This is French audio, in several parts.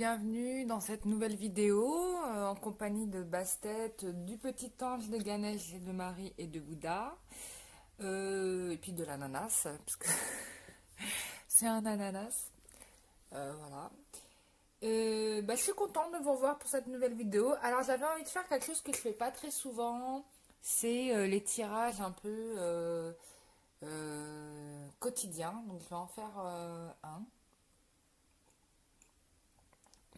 bienvenue dans cette nouvelle vidéo en compagnie de Bastet, du petit ange de Ganesh et de Marie et de Bouddha, et puis de l'ananas, parce que c'est un ananas, voilà. Je suis contente de vous revoir pour cette nouvelle vidéo. Alors j'avais envie de faire quelque chose que je fais pas très souvent, c'est les tirages un peu quotidiens, donc je vais en faire un.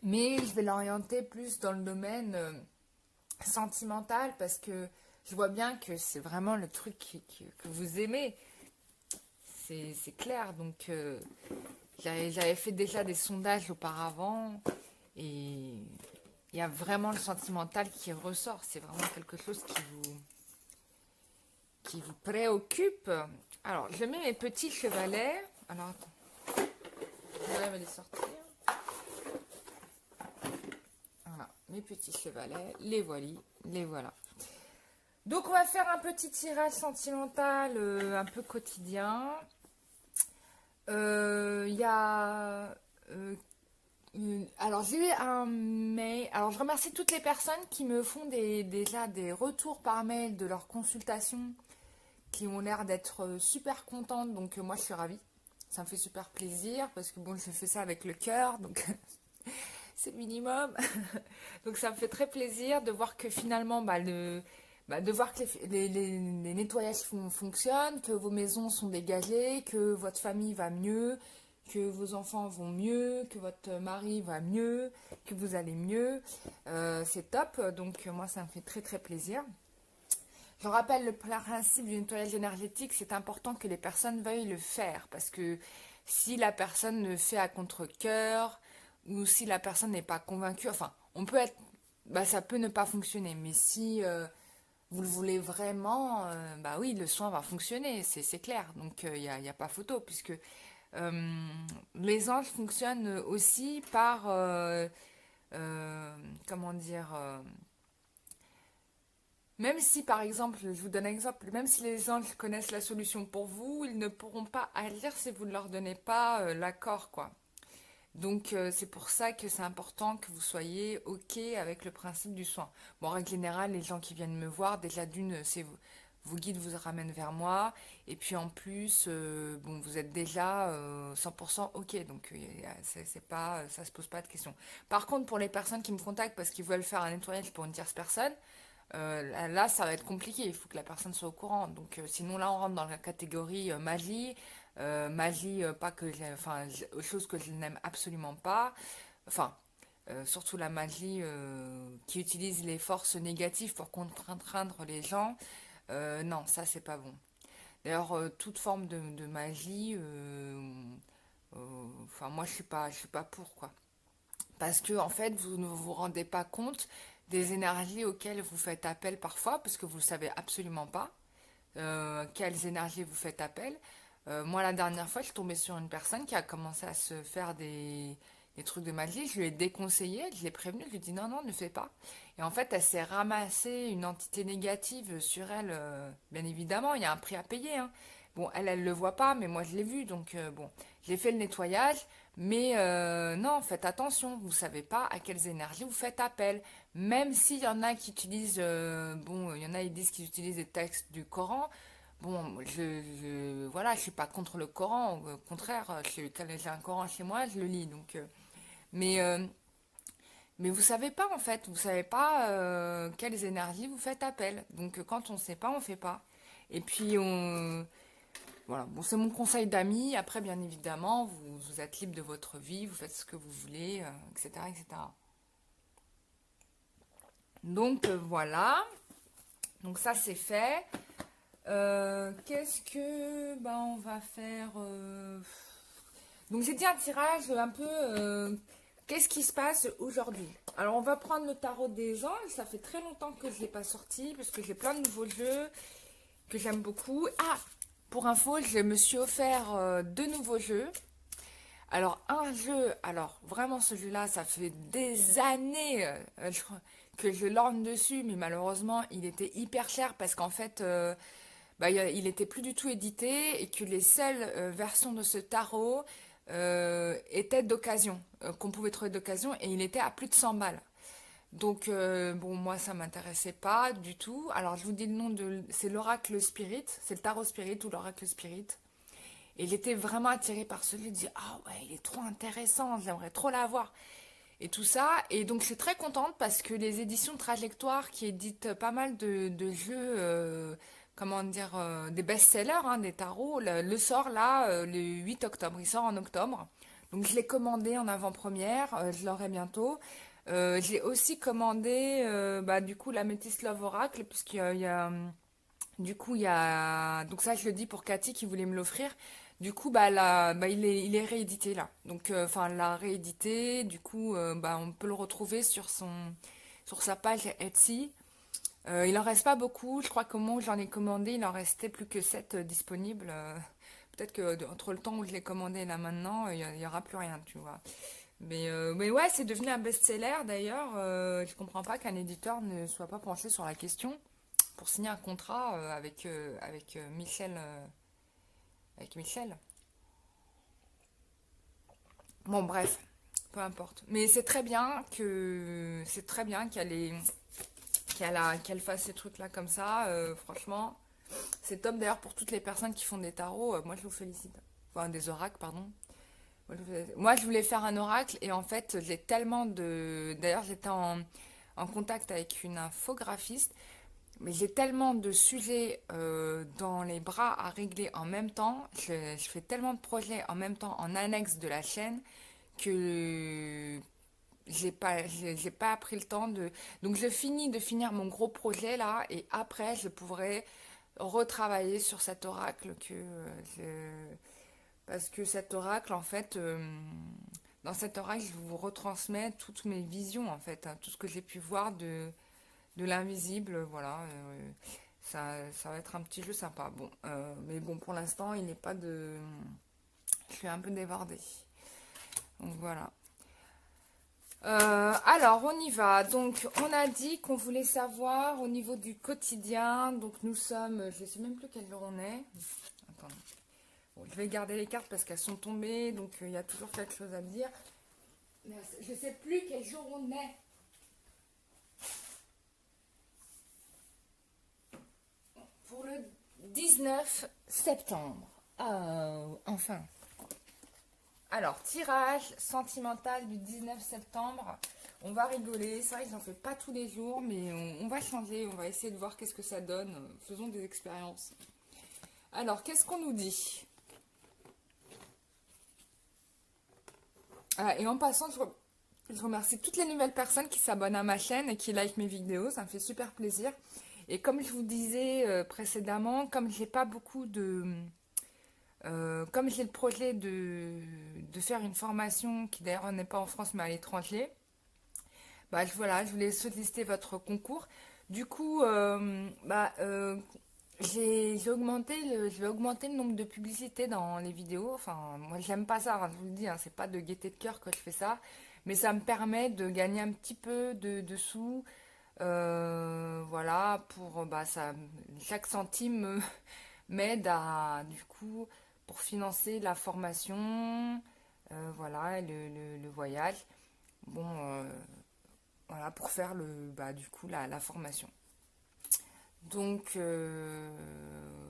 Mais je vais l'orienter plus dans le domaine sentimental parce que je vois bien que c'est vraiment le truc que vous aimez. C'est clair. Donc, j'avais fait déjà des sondages auparavant et il y a vraiment le sentimental qui ressort. C'est vraiment quelque chose qui vous préoccupe. Alors, je mets mes petits chevalets. Alors, attends. Je vais les sortir. Voilà, mes petits chevalets, les voilà. Donc on va faire un petit tirage sentimental un peu quotidien. Il y a... alors j'ai eu un mail. Alors je remercie toutes les personnes qui me font déjà des retours par mail de leurs consultations, qui ont l'air d'être super contentes. Donc moi je suis ravie. Ça me fait super plaisir parce que bon, je fais ça avec le cœur. Donc c'est le minimum. Donc ça me fait très plaisir de voir que finalement, de voir que les nettoyages fonctionnent, que vos maisons sont dégagées, que votre famille va mieux, que vos enfants vont mieux, que votre mari va mieux, que vous allez mieux. C'est top. Donc moi, ça me fait très très plaisir. Je rappelle le principe du nettoyage énergétique, c'est important que les personnes veuillent le faire parce que si la personne le fait à contre-cœur ou si la personne n'est pas convaincue, enfin, on peut être, ça peut ne pas fonctionner, mais si vous le voulez vraiment, oui, le soin va fonctionner, c'est clair. Donc il n'y a pas photo puisque euh, les anges fonctionnent aussi par, comment dire, même si, par exemple, je vous donne un exemple, même si les anges connaissent la solution pour vous, ils ne pourront pas agir si vous ne leur donnez pas l'accord, quoi. Donc, c'est pour ça que c'est important que vous soyez OK avec le principe du soin. Bon, en règle générale, les gens qui viennent me voir, déjà d'une, c'est vos guides vous ramènent vers moi. Et puis en plus, bon, vous êtes déjà 100% OK. Donc, c'est pas, ça se pose pas de questions. Par contre, pour les personnes qui me contactent parce qu'ils veulent faire un nettoyage pour une tierce personne, là, ça va être compliqué. Il faut que la personne soit au courant. Donc, sinon, là, on rentre dans la catégorie magie. Magie, pas que enfin, chose que je n'aime absolument pas. Enfin, surtout la magie qui utilise les forces négatives pour contraindre les gens. Non, ça, c'est pas bon. D'ailleurs, toute forme de magie, enfin, moi, je suis pas pour, quoi. Parce que en fait, vous ne vous rendez pas compte des énergies auxquelles vous faites appel parfois, parce que vous ne savez absolument pas quelles énergies vous faites appel. Moi, la dernière fois, je suis tombée sur une personne qui a commencé à se faire des trucs de magie. Je lui ai déconseillé, je l'ai prévenue, je lui ai dit non, non, ne fais pas. Et en fait, elle s'est ramassée une entité négative sur elle. Bien évidemment, il y a un prix à payer, hein. Bon, elle le voit pas, mais moi, je l'ai vu. Donc, bon, j'ai fait le nettoyage. Mais non, faites attention, vous ne savez pas à quelles énergies vous faites appel. Même s'il y en a qui utilisent, bon, il y en a qui disent qu'ils utilisent des textes du Coran. Bon, voilà, je suis pas contre le Coran, au contraire, quand j'ai un Coran chez moi, je le lis. Donc, mais, euh, mais vous savez pas en fait, vous savez pas quelles énergies vous faites appel. Donc quand on sait pas, on fait pas. Et puis voilà, bon, c'est mon conseil d'amis. Après, bien évidemment, vous êtes libre de votre vie, vous faites ce que vous voulez, etc., etc. Donc voilà, donc ça c'est fait. Qu'est-ce que on va faire Donc j'ai dit un tirage un peu. Qu'est-ce qui se passe aujourd'hui? Alors on va prendre le tarot des anges. Ça fait très longtemps que je ne l'ai pas sorti parce que j'ai plein de nouveaux jeux que j'aime beaucoup. Ah, pour info, je me suis offert deux nouveaux jeux. Alors un jeu, alors vraiment ce jeu-là, ça fait des années que je lorgne dessus, mais malheureusement il était hyper cher parce qu'en fait il était plus du tout édité et que les seules versions de ce tarot était d'occasion, qu'on pouvait trouver d'occasion, et il était à plus de 100 balles. Donc, bon, moi, ça m'intéressait pas du tout. Alors, je vous dis le nom c'est l'oracle spirit, c'est le tarot spirit ou l'oracle spirit. Et il était vraiment attiré par celui, il dit, ah ouais, il est trop intéressant, j'aimerais trop l'avoir. Et tout ça. Et donc, je suis très contente parce que les éditions Trajectoire, qui éditent pas mal de jeux, comment dire, des best-sellers, hein, des tarots, le sort là, le 8 octobre. Il sort en octobre. Donc, je l'ai commandé en avant-première, je l'aurai bientôt. J'ai aussi commandé, bah, du coup, la Métis Love Oracle, puisqu'il y a, du coup, il y a... Donc ça, je le dis pour Cathy qui voulait me l'offrir. Du coup, bah, il est réédité là. Donc, enfin, l'a réédité. Du coup, bah, on peut le retrouver sur sa page Etsy. Il en reste pas beaucoup. Je crois qu'au moment où j'en ai commandé, il en restait plus que 7 disponibles. Peut-être que entre le temps où je l'ai commandé et là maintenant, il y aura plus rien, tu vois. Mais ouais, c'est devenu un best-seller d'ailleurs. Je comprends pas qu'un éditeur ne soit pas penché sur la question pour signer un contrat avec Michel. Avec Michel. Bon, bref, peu importe. Mais c'est très bien qu'elle fasse ces trucs-là comme ça. Franchement, c'est top d'ailleurs pour toutes les personnes qui font des tarots. Moi, je vous félicite. Enfin, des oracles, pardon. Moi, je voulais faire un oracle et en fait, j'ai tellement de. D'ailleurs, j'étais en contact avec une infographiste. Mais j'ai tellement de sujets dans les bras à régler en même temps, je fais tellement de projets en même temps en annexe de la chaîne que j'ai pas pris le temps de... Donc je finis de finir mon gros projet là et après je pourrai retravailler sur cet oracle parce que cet oracle en fait... dans cet oracle, je vous retransmets toutes mes visions en fait, hein, tout ce que j'ai pu voir de l'invisible, voilà. Ça va être un petit jeu sympa. Bon, mais bon, pour l'instant, il n'est pas de. Je suis un peu débordée. Donc voilà. Alors, on y va. Donc, on a dit qu'on voulait savoir au niveau du quotidien. Donc, nous sommes. Je ne sais même plus quel jour on est. Attends. Bon, je vais garder les cartes parce qu'elles sont tombées. Donc, il y a toujours quelque chose à me dire. Je ne sais plus quel jour on est. Pour le 19 septembre. Enfin. Alors, tirage sentimental du 19 septembre. On va rigoler. C'est vrai que j'en fais pas tous les jours, mais on va changer. On va essayer de voir qu'est-ce que ça donne. Faisons des expériences. Alors, qu'est-ce qu'on nous dit? Ah, et en passant, je remercie toutes les nouvelles personnes qui s'abonnent à ma chaîne et qui like mes vidéos. Ça me fait super plaisir. Et comme je vous disais précédemment, comme j'ai pas beaucoup de... comme j'ai le projet de faire une formation qui d'ailleurs n'est pas en France mais à l'étranger, bah, voilà, je voulais solliciter votre concours. Du coup, je vais augmenter le nombre de publicités dans les vidéos. Enfin, moi, j'aime pas ça, hein, je vous le dis, hein, c'est pas de gaieté de cœur que je fais ça. Mais ça me permet de gagner un petit peu de sous. Voilà, chaque centime m'aide du coup, pour financer la formation, voilà, le voyage. Bon, voilà, pour faire du coup, la formation. Donc,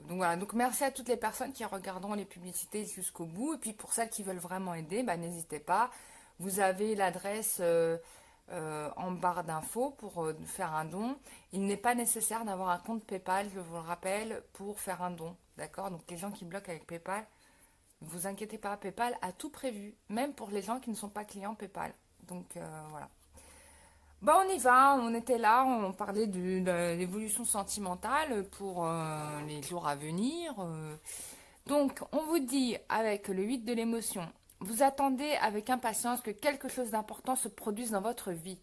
voilà. Donc merci à toutes les personnes qui regarderont les publicités jusqu'au bout. Et puis pour celles qui veulent vraiment aider, bah, n'hésitez pas. Vous avez l'adresse en barre d'infos pour faire un don. Il n'est pas nécessaire d'avoir un compte PayPal, je vous le rappelle, pour faire un don. D'accord? Donc les gens qui bloquent avec PayPal, ne vous inquiétez pas, PayPal a tout prévu, même pour les gens qui ne sont pas clients PayPal. Donc voilà. Bon, on y va, on était là, on parlait de l'évolution sentimentale pour les jours à venir. Donc, on vous dit avec le 8 de l'émotion, vous attendez avec impatience que quelque chose d'important se produise dans votre vie.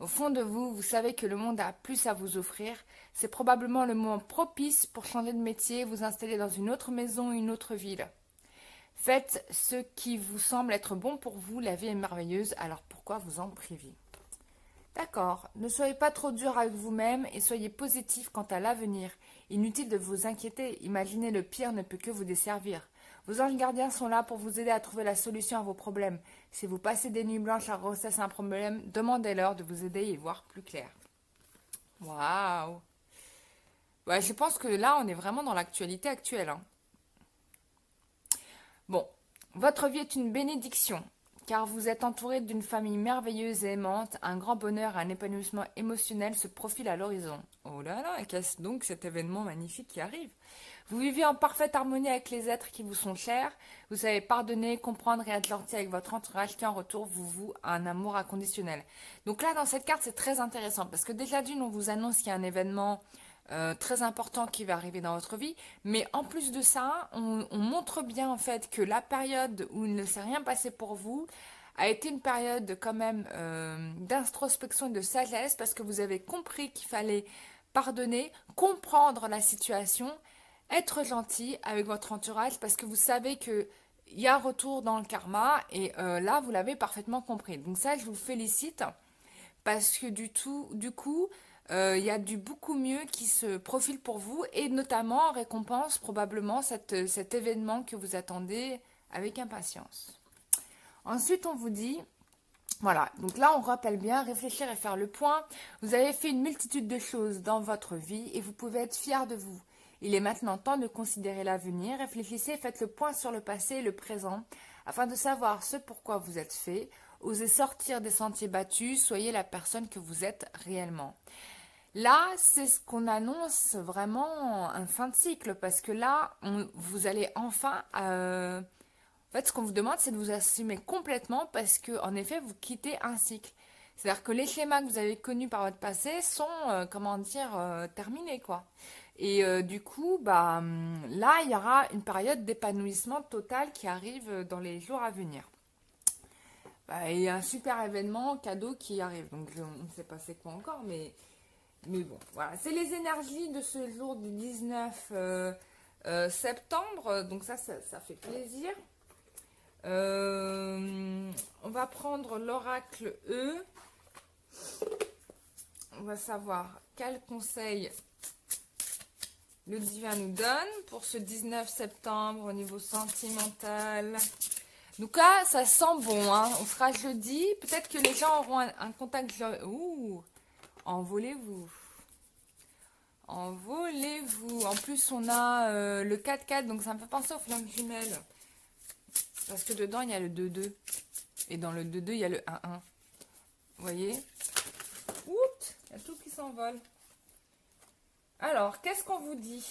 Au fond de vous, vous savez que le monde a plus à vous offrir. C'est probablement le moment propice pour changer de métier, vous installer dans une autre maison, une autre ville. Faites ce qui vous semble être bon pour vous, la vie est merveilleuse, alors pourquoi vous en priver? D'accord, ne soyez pas trop dur avec vous-même et soyez positif quant à l'avenir. Inutile de vous inquiéter, imaginez le pire ne peut que vous desservir. Vos anges gardiens sont là pour vous aider à trouver la solution à vos problèmes. Si vous passez des nuits blanches, la grossesse est un problème, demandez-leur de vous aider et y voir plus clair. Waouh! Ouais, je pense que là, on est vraiment dans l'actualité actuelle, hein. Bon, votre vie est une bénédiction, car vous êtes entouré d'une famille merveilleuse et aimante. Un grand bonheur et un épanouissement émotionnel se profilent à l'horizon. Oh là là, qu'est-ce donc cet événement magnifique qui arrive? Vous vivez en parfaite harmonie avec les êtres qui vous sont chers. Vous savez pardonner, comprendre et être gentil avec votre entourage qui en retour vous voue un amour inconditionnel. Donc là, dans cette carte, c'est très intéressant parce que déjà d'une, on vous annonce qu'il y a un événement très important qui va arriver dans votre vie. Mais en plus de ça, on montre bien en fait que la période où il ne s'est rien passé pour vous a été une période quand même d'introspection et de sagesse parce que vous avez compris qu'il fallait pardonner, comprendre la situation, être gentil avec votre entourage parce que vous savez que il y a un retour dans le karma et là vous l'avez parfaitement compris. Donc ça je vous félicite parce que du coup il y a du beaucoup mieux qui se profile pour vous et notamment en récompense probablement cet événement que vous attendez avec impatience. Ensuite on vous dit voilà, donc là on rappelle bien, réfléchir et faire le point. Vous avez fait une multitude de choses dans votre vie et vous pouvez être fier de vous. Il est maintenant temps de considérer l'avenir. Réfléchissez, faites le point sur le passé et le présent afin de savoir ce pourquoi vous êtes fait. Osez sortir des sentiers battus, soyez la personne que vous êtes réellement. Là, c'est ce qu'on annonce vraiment un fin de cycle parce que là, vous allez enfin en fait, ce qu'on vous demande, c'est de vous assumer complètement parce que, en effet, vous quittez un cycle. C'est-à-dire que les schémas que vous avez connus par votre passé sont, comment dire, terminés, quoi. Et du coup, bah, là, il y aura une période d'épanouissement total qui arrive dans les jours à venir. Bah, il y a un super événement, cadeau qui arrive. Donc, on ne sait pas c'est quoi encore, mais bon, voilà. C'est les énergies de ce jour du 19 septembre. Donc, ça fait plaisir. On va prendre l'oracle E. On va savoir quel conseil le divin nous donne pour ce 19 septembre au niveau sentimental. Donc là, ça sent bon, hein. On sera jeudi. Peut-être que les gens auront un contact. Ouh, envolez-vous. Envolez-vous. En plus, on a le 4-4, donc ça me fait penser aux flammes jumelles. Parce que dedans, il y a le 2-2. Et dans le 2-2, il y a le 1-1. Vous voyez? Oups, il y a tout qui s'envole. Alors, qu'est-ce qu'on vous dit?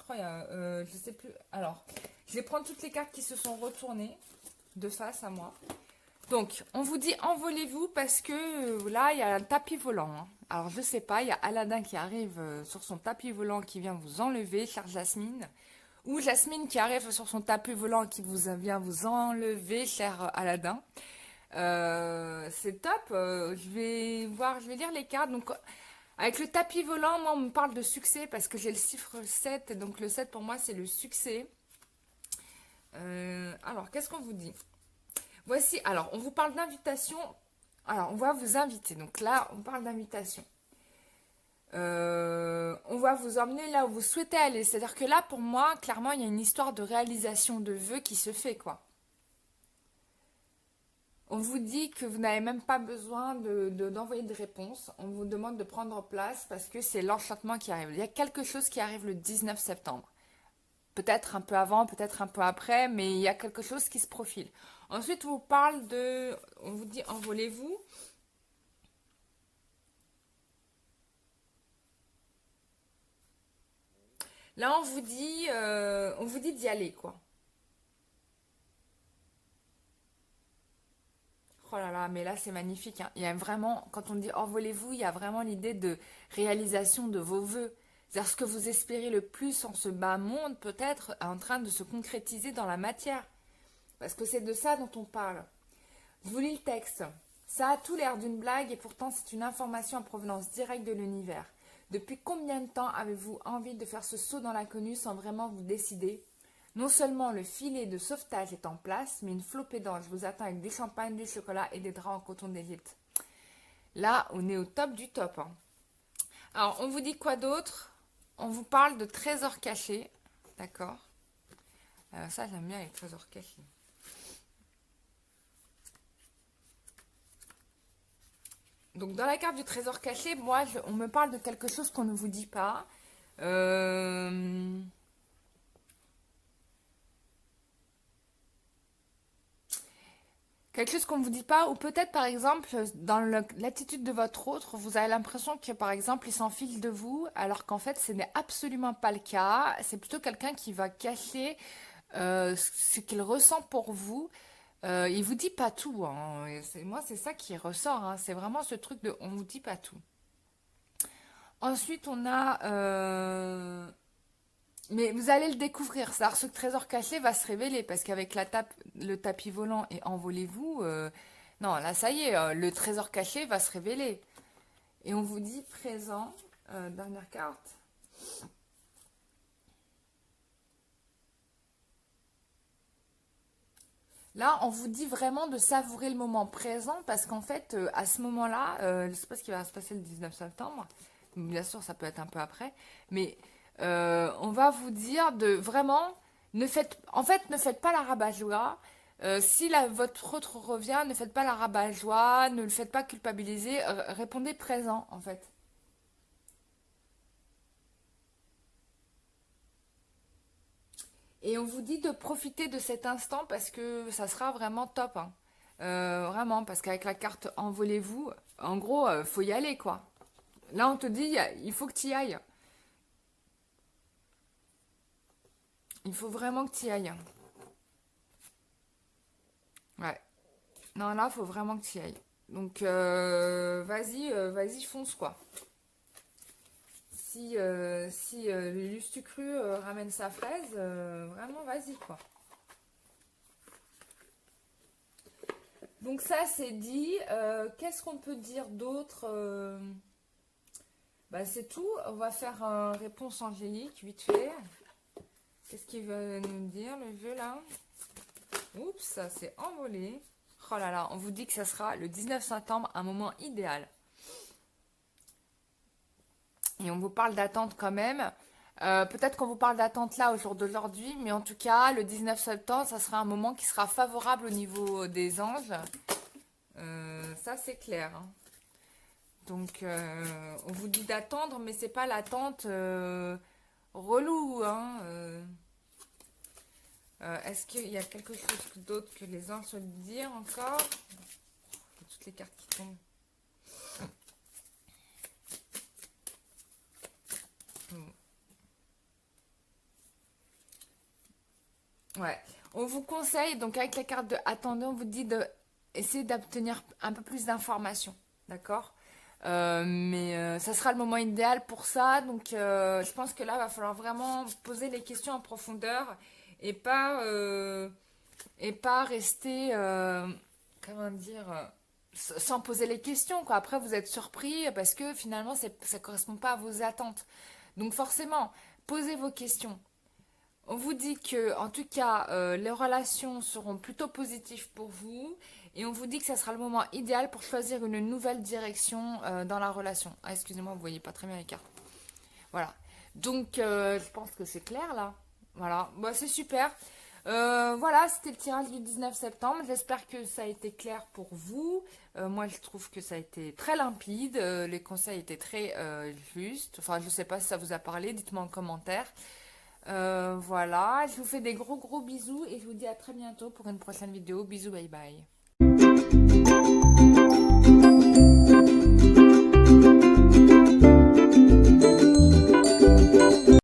Oh, je sais plus. Alors, je vais prendre toutes les cartes qui se sont retournées de face à moi. Donc, on vous dit envolez-vous parce que là, il y a un tapis volant, hein. Alors, je sais pas, il y a Aladdin qui arrive sur son tapis volant qui vient vous enlever, chère Jasmine. Ou Jasmine qui arrive sur son tapis volant qui vient vous enlever, cher Aladdin. C'est top. Je vais lire les cartes. Donc, avec le tapis volant, moi, on me parle de succès parce que j'ai le chiffre 7. Et donc, le 7 pour moi, c'est le succès. Alors, qu'est-ce qu'on vous dit? Voici, alors, on vous parle d'invitation. Alors, on va vous inviter. Donc là, on parle d'invitation. On va vous emmener là où vous souhaitez aller. C'est-à-dire que là, pour moi, clairement, il y a une histoire de réalisation de vœux qui se fait, quoi. On vous dit que vous n'avez même pas besoin d'envoyer de réponse. On vous demande de prendre place parce que c'est l'enchantement qui arrive. Il y a quelque chose qui arrive le 19 septembre. Peut-être un peu avant, peut-être un peu après, mais il y a quelque chose qui se profile. Ensuite, on vous parle de... On vous dit envolez-vous. Là, on vous dit d'y aller, quoi. Oh là là, mais là, c'est magnifique, hein. Il y a vraiment, quand on dit envolez-vous, il y a vraiment l'idée de réalisation de vos vœux. C'est-à-dire ce que vous espérez le plus en ce bas monde, peut-être, est en train de se concrétiser dans la matière. Parce que c'est de ça dont on parle. Je vous lis le texte. Ça a tout l'air d'une blague et pourtant c'est une information en provenance directe de l'univers. Depuis combien de temps avez-vous envie de faire ce saut dans l'inconnu sans vraiment vous décider? Non seulement le filet de sauvetage est en place, mais une flopée d'anges vous attend avec des champagnes, du chocolat et des draps en coton d'Égypte. Là, on est au top du top, hein. Alors, on vous dit quoi d'autre? On vous parle de trésors cachés, d'accord? Ça, j'aime bien les trésors cachés. Donc, dans la carte du trésor caché, moi, on me parle de quelque chose qu'on ne vous dit pas. Euh, Quelque chose qu'on ne vous dit pas, ou peut-être par exemple, dans l'attitude de votre autre, vous avez l'impression que par exemple, il s'en fiche de vous, alors qu'en fait, ce n'est absolument pas le cas. C'est plutôt quelqu'un qui va cacher ce qu'il ressent pour vous. Il vous dit pas tout, hein. Moi, c'est ça qui ressort, hein. C'est vraiment ce truc de on vous dit pas tout. Ensuite, on a mais vous allez le découvrir. C'est-à-dire ce trésor caché va se révéler parce qu'avec le tapis volant et envolez-vous, non, là ça y est, le trésor caché va se révéler. Et on vous dit présent, dernière carte. Là, on vous dit vraiment de savourer le moment présent parce qu'en fait, à ce moment-là, je ne sais pas ce qui va se passer le 19 septembre. Bien sûr, ça peut être un peu après, mais on va vous dire de vraiment en fait, ne faites pas la rabat-joie. Si votre autre revient, ne faites pas la rabat-joie, ne le faites pas culpabiliser, répondez présent en fait. Et on vous dit de profiter de cet instant parce que ça sera vraiment top, hein. Vraiment, parce qu'avec la carte envolez-vous, en gros, faut y aller quoi. Là, on te dit, il faut que tu y ailles. Il faut vraiment que tu y ailles. Ouais. Non, là, faut vraiment que tu y ailles. Donc, vas-y, vas-y, fonce, quoi. Si le Lustucru ramène sa fraise, vraiment, vas-y, quoi. Donc, ça, c'est dit. Qu'est-ce qu'on peut dire d'autre bah, c'est tout. On va faire une réponse angélique, vite fait. Qu'est-ce qu'il va nous dire, le jeu, là? Oups, ça s'est envolé. Oh là là, on vous dit que ça sera le 19 septembre, un moment idéal. Et on vous parle d'attente quand même. Peut-être qu'on vous parle d'attente là au jour d'aujourd'hui, mais en tout cas, le 19 septembre, ça sera un moment qui sera favorable au niveau des anges. Ça, c'est clair, hein. Donc, on vous dit d'attendre, mais c'est pas l'attente relou, hein. Est-ce qu'il y a quelque chose d'autre que les anges souhaitent dire encore? Il y a toutes les cartes qui tombent. Ouais. On vous conseille, donc avec la carte de attendez, on vous dit de essayer d'obtenir un peu plus d'informations. D'accord? Mais ça sera le moment idéal pour ça. Donc je pense que là, il va falloir vraiment poser les questions en profondeur et pas rester, comment dire, sans poser les questions, quoi. Après, vous êtes surpris parce que finalement, ça ne correspond pas à vos attentes. Donc forcément, posez vos questions. On vous dit que, en tout cas, les relations seront plutôt positives pour vous. Et on vous dit que ça sera le moment idéal pour choisir une nouvelle direction dans la relation. Ah, excusez-moi, vous voyez pas très bien les cartes. Voilà. Donc, je pense que c'est clair là. Voilà. Bah, c'est super. Voilà, c'était le tirage du 19 septembre. J'espère que ça a été clair pour vous. Moi, je trouve que ça a été très limpide. Les conseils étaient très justes. Enfin, je ne sais pas si ça vous a parlé. Dites-moi en commentaire. Voilà, je vous fais des gros bisous et je vous dis à très bientôt pour une prochaine vidéo. Bisous, bye bye.